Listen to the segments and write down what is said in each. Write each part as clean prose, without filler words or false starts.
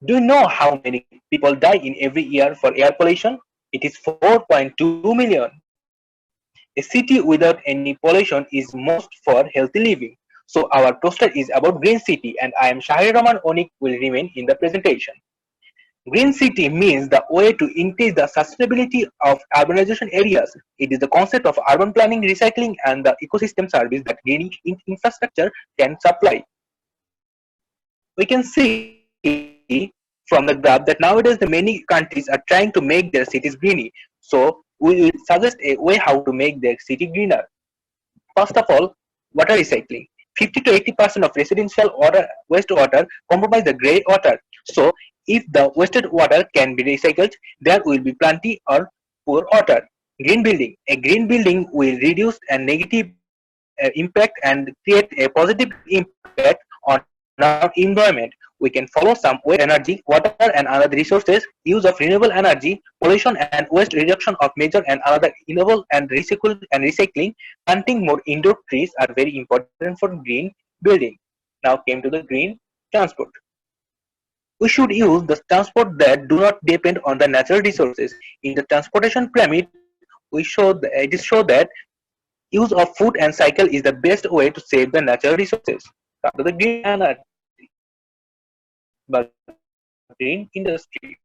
Do you know how many people die in every year for air pollution? It is 4.2 million. A city without any pollution is most for healthy living. So our poster is about green city and I am Shahir Rahman Onik will remain in the presentation. Green city means the way to increase the sustainability of urbanization areas. It is the concept of urban planning, recycling and the ecosystem service that green infrastructure can supply. We can see from the graph that nowadays the many countries are trying to make their cities greeny. So we will suggest a way how to make their city greener. First of all, water recycling. 50 to 80% of residential water wastewater comprise the grey water. So if the wasted water can be recycled, there will be plenty or poor water. Green building. A green building will reduce a negative impact and create a positive impact on our environment. We can follow some waste energy, water and other resources, use of renewable energy, pollution and waste reduction of major and other renewable and recycling, planting more indoor trees are very important for green building. Now came to the green transport. We should use the transport that do not depend on the natural resources. In the transportation pyramid, it is shown that use of foot and cycle is the best way to save the natural resources. Come to the green energy, but green industry.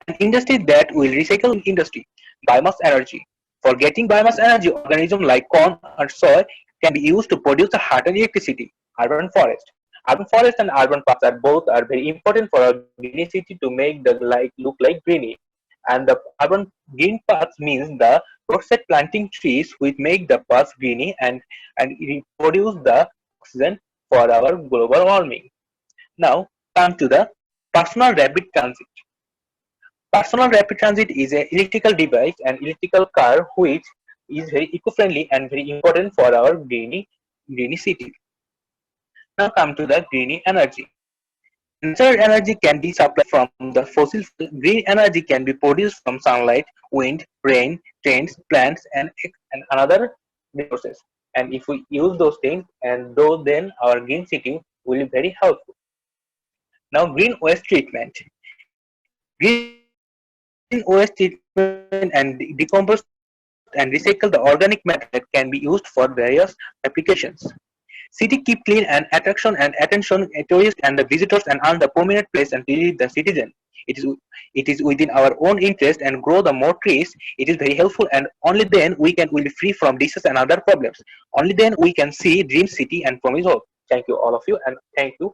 An industry that will recycle industry, biomass energy. For getting biomass energy, organisms like corn or soy can be used to produce a hot electricity. Urban forest. Urban forest and urban parks are both are very important for a greeny city to make the like look like greeny. And the urban green paths means the roadside planting trees which make the paths greeny and produce the oxygen for our global warming. Now come to the personal rapid transit. Personal rapid transit is an electrical device, an electrical car which is very eco-friendly and very important for our greeny city. Now come to the greeny energy. Natural energy can be supplied from the fossil fuel. Green energy can be produced from sunlight, wind, rain, trains, plants, and another resources. And if we use those things, and though then our green city will be very helpful. Now, green waste treatment. Green waste treatment and decompose and recycle the organic matter that can be used for various applications. City keep clean and attraction and attention tourists and the visitors and earn the permanent place and relieve the citizen. It is within our own interest and grow the more trees. It is very helpful and only then will be free from disease and other problems. Only then we can see dream city and promise hope. Thank you all of you and thank you